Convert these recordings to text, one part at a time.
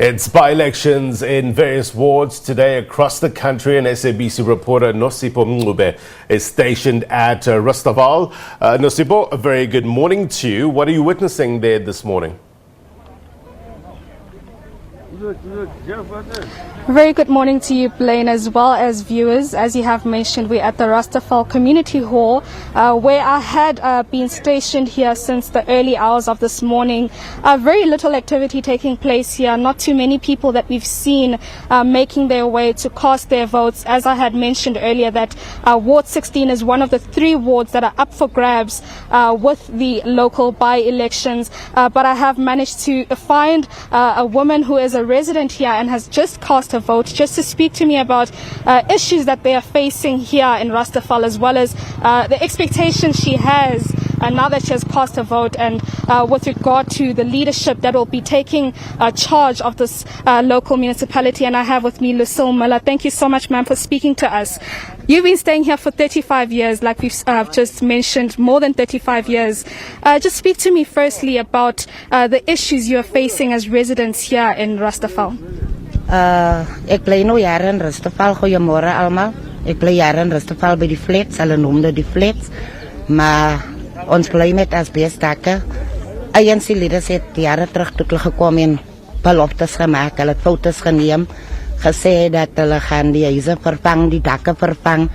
It's by-elections in various wards today across the country, and SABC reporter Nosipho Mncube is stationed at Rust Ter Vaal. Nosipho, a very good morning to you. What are you witnessing there this morning? Very good morning to you, Blaine, as well as viewers. As you have mentioned, we're at the Rust Ter Vaal Community Hall, where I had been stationed here since the early hours of this morning. Very little activity taking place here. Not too many people that we've seen making their way to cast their votes. As I had mentioned earlier, that Ward 16 is one of the 3 wards that are up for grabs with the local by-elections. But I have managed to find a woman who is a resident here and has just cast a vote, just to speak to me about issues that they are facing here in Rust Ter Vaal, as well as the expectations she has now that she has cast a vote, and with regard to the leadership that will be taking charge of this local municipality. And I have with me Lucille Miller. Thank you so much, ma'am, for speaking to us. You've been staying here for 35 years, like we've just mentioned, more than 35 years. Just speak to me firstly about the issues you are facing as residents here in Rust Ter Vaal. Ek bly nou jare in Rust Ter Vaal. Goeiemôre almal. Ek bly jare in Rust Ter Vaal by die flats. Hulle noem dit die flats. Maar ons bly met asbestakke. ANC leaders het jare terug toe hulle gekom en beloftes gemaak. Hulle het foto's geneem, gesê dat hulle gaan die huise vervang, die dakke vervang.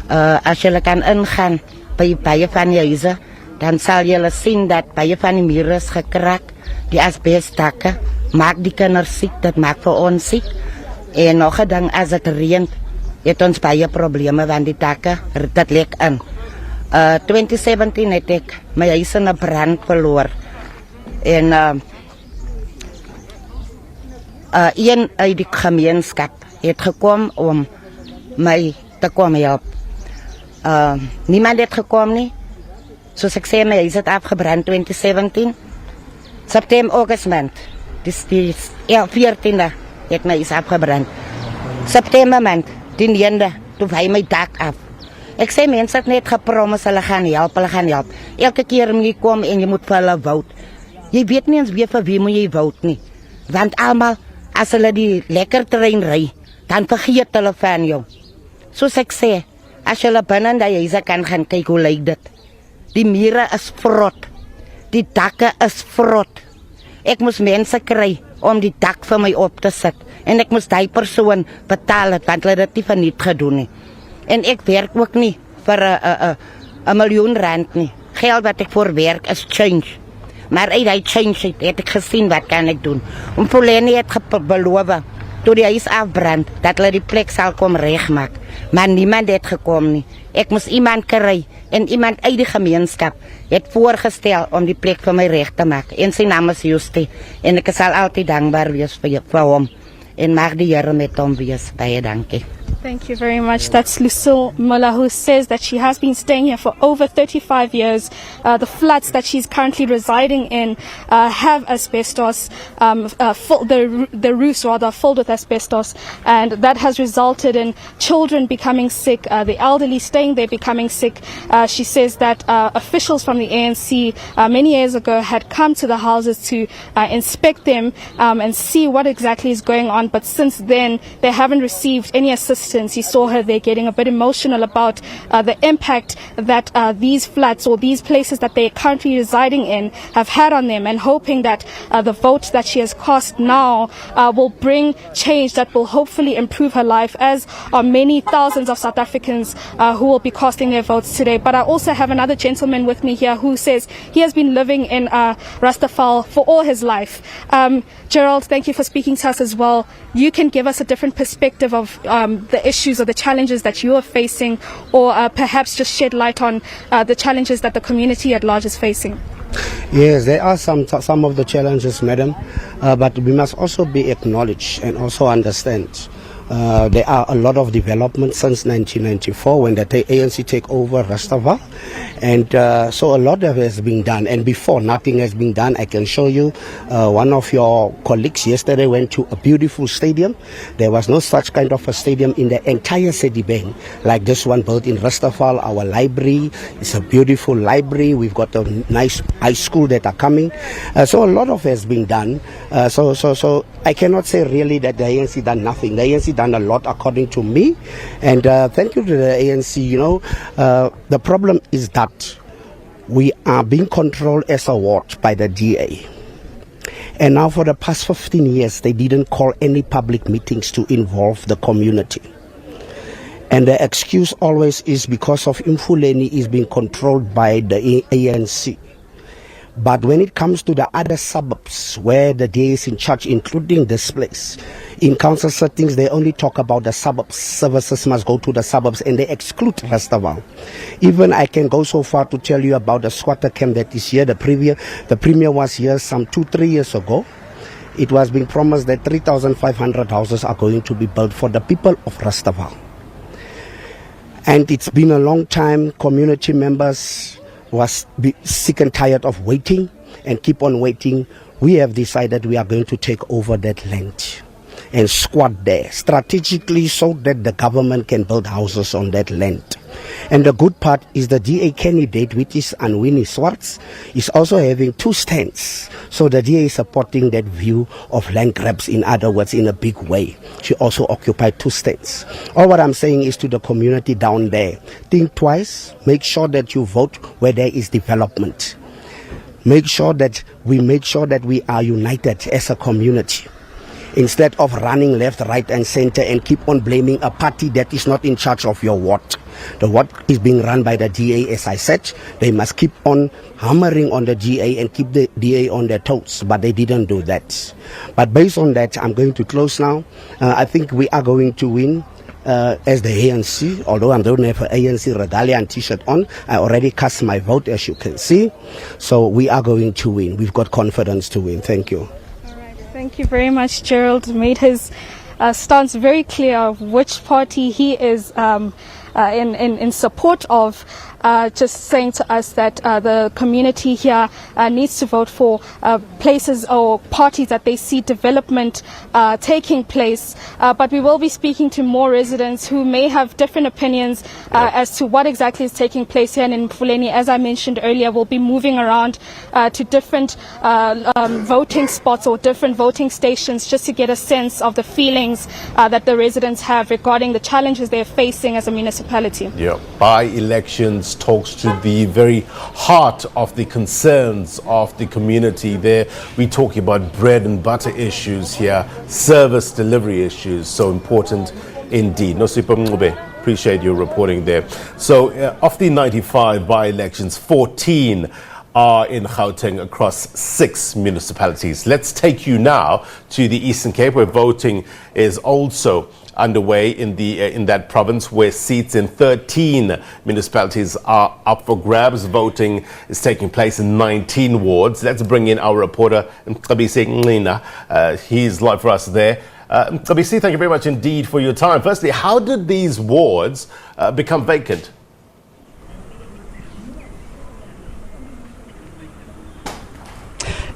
As julle kan ingaan by baie van die huise, dan sal julle sien dat baie van die mure is gekrak. Die asbestakke maak die kinders siek, dit maak vir ons siek. En nog 'n ding, as dit reën, het ons baie probleme, want die dakke, dit lek in. 2017 het ek my huis in 'n brand verloor. En een uit die gemeenskap het gekom om my te kom help. Niemand het gekom nie. Soos ek sê, my huis het afgebrand 2017. September, August maand. Dis die 14de het my huis afgebrand. September maand, die 9de, toe hy my dak af. Ek sê mense het net gepromis, hulle gaan help, hulle gaan help. Elke keer moet jy kom en jy moet vir hulle vote. Jy weet nie eens weer vir wie moet jy vote nie. Want almal, as hulle die lekker trein ry, dan vergeet hulle van jou. Soos ek sê, as jy binne in die huise kan gaan kyk hoe lyk dit. Die mure is vrot. Die dakke is vrot. Ek moes mense kry om die dak vir my op te sit. En ek moes die persoon betaal het, want hulle het dit nie verniet gedoen nie. En ek werk ook nie vir 'n miljoen rand nie. Geld wat ek voor werk is change. Maar uit die change het ek gesien wat kan ek doen. Om Poleni het beloof, toe die huis afbrand, dat hulle die plek sal kom regmaak. Maar niemand het gekom nie. Ek moes iemand kry, en iemand uit die gemeenskap het voorgestel om die plek vir my reg te maak. En sy naam is Justie. En ek sal altyd dankbaar wees vir hom. En mag die Here met hom wees. Baie dankie. Thank you very much. That's Lucille Miller, who says that she has been staying here for over 35 years. The flats that she's currently residing in have asbestos, the roofs rather filled with asbestos, and that has resulted in children becoming sick, the elderly staying there becoming sick. She says that officials from the ANC many years ago had come to the houses to inspect them and see what exactly is going on, but since then they haven't received any assistance. You saw her there getting a bit emotional about the impact that these flats or these places that they are currently residing in have had on them, and hoping that the vote that she has cast now will bring change that will hopefully improve her life, as are many thousands of South Africans who will be casting their votes today. But I also have another gentleman with me here who says he has been living in Rust Ter Vaal for all his life. Gerald, thank you for speaking to us as well. You can give us a different perspective of the issues or the challenges that you are facing, or perhaps just shed light on the challenges that the community at large is facing. Yes, there are some of the challenges, madam, but we must also be acknowledged and also understand There are a lot of developments since 1994 when the ANC take over Rust Ter Vaal, and so a lot has been done. And before, nothing has been done. I can show you. One of your colleagues yesterday went to a beautiful stadium. There was no such kind of a stadium in the entire city bank like this one built in Rust Ter Vaal. Our library is a beautiful library. We've got a nice high school that are coming. So a lot of has been done. So I cannot say really that the ANC done nothing. The ANC done a lot according to me, and thank you to the ANC. You know, the problem is that we are being controlled as a ward by the DA, and now for the past 15 years they didn't call any public meetings to involve the community, and the excuse always is because of Mfuleni is being controlled by the ANC. But when it comes to the other suburbs where the DA is in charge, including this place, in council settings, they only talk about the suburbs. Services must go to the suburbs, and they exclude Rust Ter Vaal. Even I can go so far to tell you about the squatter camp that is here. The premier was here some 2-3 years ago. It was being promised that 3,500 houses are going to be built for the people of Rust Ter Vaal. And it's been a long time. Community members was sick and tired of waiting and keep on waiting. We have decided we are going to take over that land and squat there strategically so that the government can build houses on that land. And the good part is the DA candidate, which is Anwini Swartz, is also having 2 stands. So the DA is supporting that view of land grabs, in other words, in a big way. She also occupied 2 stands. All what I'm saying is to the community down there, think twice, make sure that you vote where there is development. Make sure that we are united as a community, instead of running left, right and center and keep on blaming a party that is not in charge of your ward. The ward is being run by the DA, as I said. They must keep on hammering on the DA and keep the DA on their toes, but they didn't do that. But based on that, I'm going to close now. I think we are going to win as the ANC, although I don't have an ANC regalia and t-shirt on. I already cast my vote, as you can see. So we are going to win. We've got confidence to win. Thank you. Thank you very much. Gerald made his stance very clear of which party he is in support of, just saying to us that the community here needs to vote for places or parties that they see development taking place. But we will be speaking to more residents who may have different opinions as to what exactly is taking place here in Mfuleni. As I mentioned earlier, we'll be moving around to different voting spots or different voting stations just to get a sense of the feelings that the residents have regarding the challenges they're facing as a municipality. Yeah, by-elections talks to the very heart of the concerns of the community. There we're talking about bread and butter issues here, service delivery issues, so important indeed. Nosipho Mncube, appreciate your reporting there. So of the 95 by-elections, 14 are in Gauteng across 6 municipalities. Let's take you now to the Eastern Cape, where voting is also underway in that province, where seats in 13 municipalities are up for grabs. Voting is taking place in 19 wards. Let's bring in our reporter, Mcebisi Ngqina. He's live for us there. Mcebisi, thank you very much indeed for your time. Firstly, how did these wards become vacant?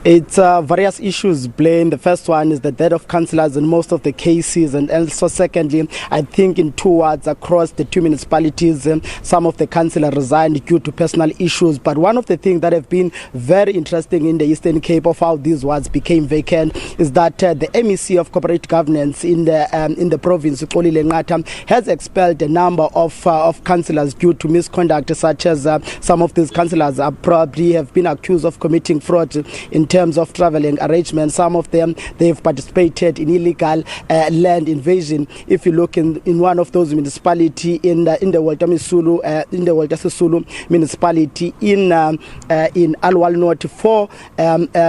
It's various issues, Blaine. The first one is the death of councillors in most of the cases, and also secondly, I think in 2 wards across the 2 municipalities, some of the councillors resigned due to personal issues. But one of the things that have been very interesting in the Eastern Cape of how these wards became vacant is that the MEC of corporate governance in the province, Xolile Ngqina, has expelled a number of councillors due to misconduct, such as some of these councillors probably have been accused of committing fraud in terms of traveling arrangements. Some of them, they've participated in illegal land invasion. If you look in one of those municipalities in the Walter Sisulu municipality in Alwal North, 4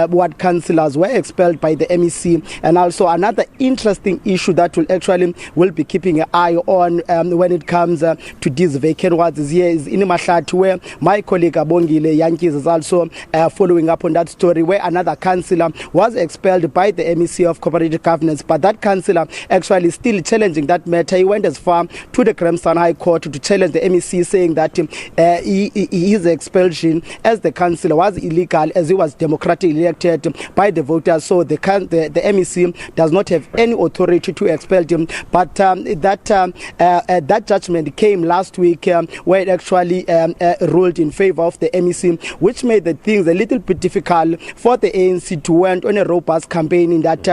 ward councillors were expelled by the MEC. And also another interesting issue that will be keeping an eye on when it comes to these vacant wards is here is in Mahlati, where my colleague Abongile Yankees is also following up on that story, where another councillor was expelled by the MEC of Cooperative Governance, but that councillor actually still challenging that matter. He went as far to the Grahamstown High Court to challenge the MEC, saying that his expulsion as the councillor was illegal, as he was democratically elected by the voters. So the MEC does not have any authority to expel him. But that judgment came last week, where it actually ruled in favor of the MEC, which made the things a little bit difficult for the ANC to went on a robust campaign in that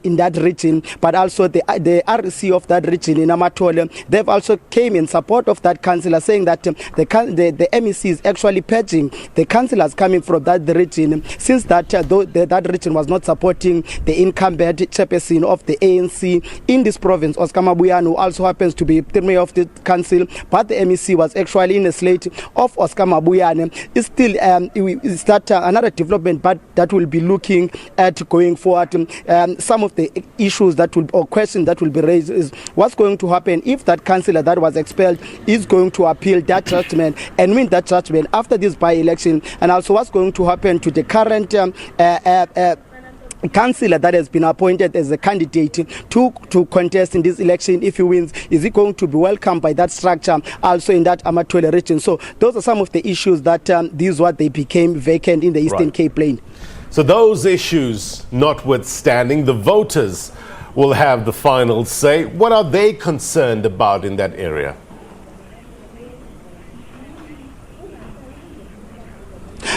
in that region. But also the RC of that region in Amatole, they've also came in support of that councillor, saying that the MEC is actually purging the councillors coming from that region, since that region was not supporting the incumbent chairperson of the ANC in this province, Oscar Mabuyane, who also happens to be the mayor of the council. But the MEC was actually in a slate of Oscar Mabuyane. It's still is that another development, but that will be looking at going forward. Some of the issues that will, or questions that will be raised, is what's going to happen if that councillor that was expelled is going to appeal that judgment and win that judgment after this by-election, and also what's going to happen to the current councillor that has been appointed as a candidate to contest in this election. If he wins, is he going to be welcomed by that structure also in that Amatole region? So those are some of the issues that these what they became vacant in the Eastern Cape Plain. So those issues notwithstanding, the voters will have the final say. What are they concerned about in that area?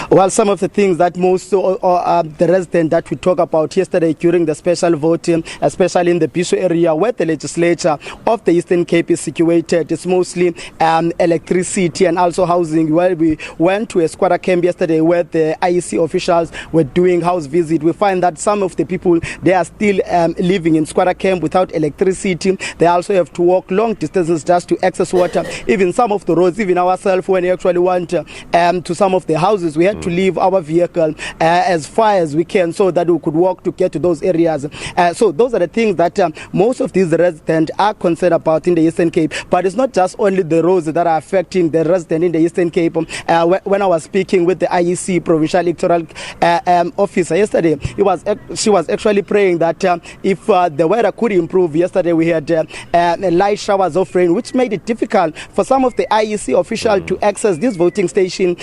Well, some of the things that most the residents that we talked about yesterday during the special voting, especially in the Bisho area where the legislature of the Eastern Cape is situated, is mostly electricity and also housing. Where we went to a squatter camp yesterday where the IEC officials were doing house visit, we find that some of the people, they are still living in squatter camp without electricity. They also have to walk long distances just to access water. Even some of the roads, even ourselves, when we actually went to some of the houses, we had to leave our vehicle as far as we can so that we could walk to get to those areas. So those are the things that most of these residents are concerned about in the Eastern Cape. But it's not just only the roads that are affecting the residents in the Eastern Cape. When I was speaking with the IEC provincial electoral officer yesterday, she was actually praying that if the weather could improve. Yesterday we had light showers of rain, which made it difficult for some of the IEC officials to access this voting station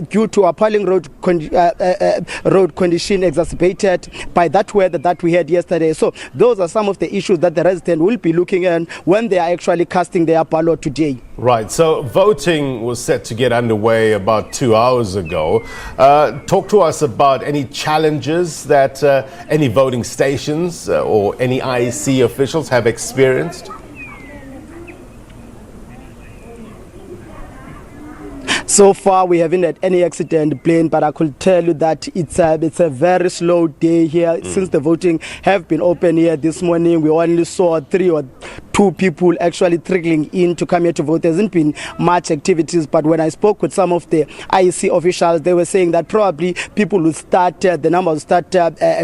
due to appalling road condition exacerbated by that weather that we had yesterday. So those are some of the issues that the residents will be looking at when they are actually casting their ballot today. Right, so voting was set to get underway about 2 hours ago. Talk to us about any challenges that any voting stations or any IEC officials have experienced. So far, we haven't had any accident plane, but I could tell you that it's a very slow day here. Since the voting have been open here this morning, we only saw 3 or 2 people actually trickling in to come here to vote. There hasn't been much activities, but when I spoke with some of the IEC officials, they were saying that probably people will start, the number will start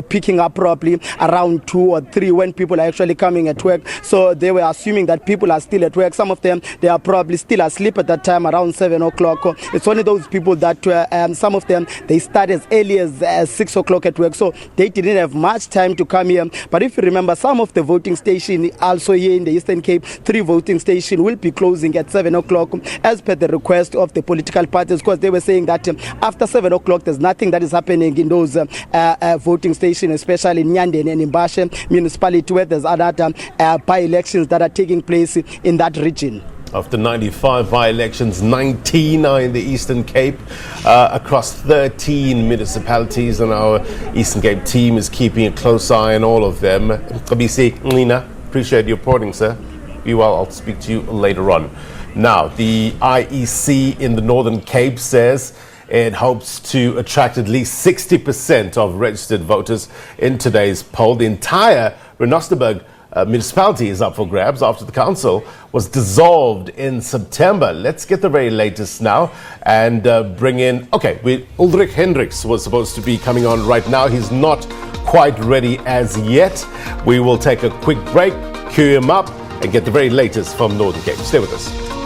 picking up probably around 2 or 3 when people are actually coming at work. So they were assuming that people are still at work. Some of them, they are probably still asleep at that time around 7 o'clock. It's only those people that some of them, they start as early as 6 o'clock at work, so they didn't have much time to come here. But if you remember, some of the voting stations also here in the Eastern Cape, 3 voting stations will be closing at 7 o'clock as per the request of the political parties, because they were saying that after 7 o'clock there's nothing that is happening in those voting stations, especially in Nyandeni and in Mbashe municipality, where there's other by-elections that are taking place in that region. After 95 by-elections, 19 are in the Eastern Cape across 13 municipalities, and our Eastern Cape team is keeping a close eye on all of them. Mcebisi Ngqina, appreciate your reporting, sir. Be well, I'll speak to you later on. Now, the IEC in the Northern Cape says it hopes to attract at least 60% of registered voters in today's poll. The entire Rust municipality is up for grabs after the council was dissolved in September. Let's get the very latest now and bring in, Ulrich Hendricks was supposed to be coming on right now. He's not quite ready as yet. We will take a quick break, queue him up and get the very latest from Northern Cape. Stay with us.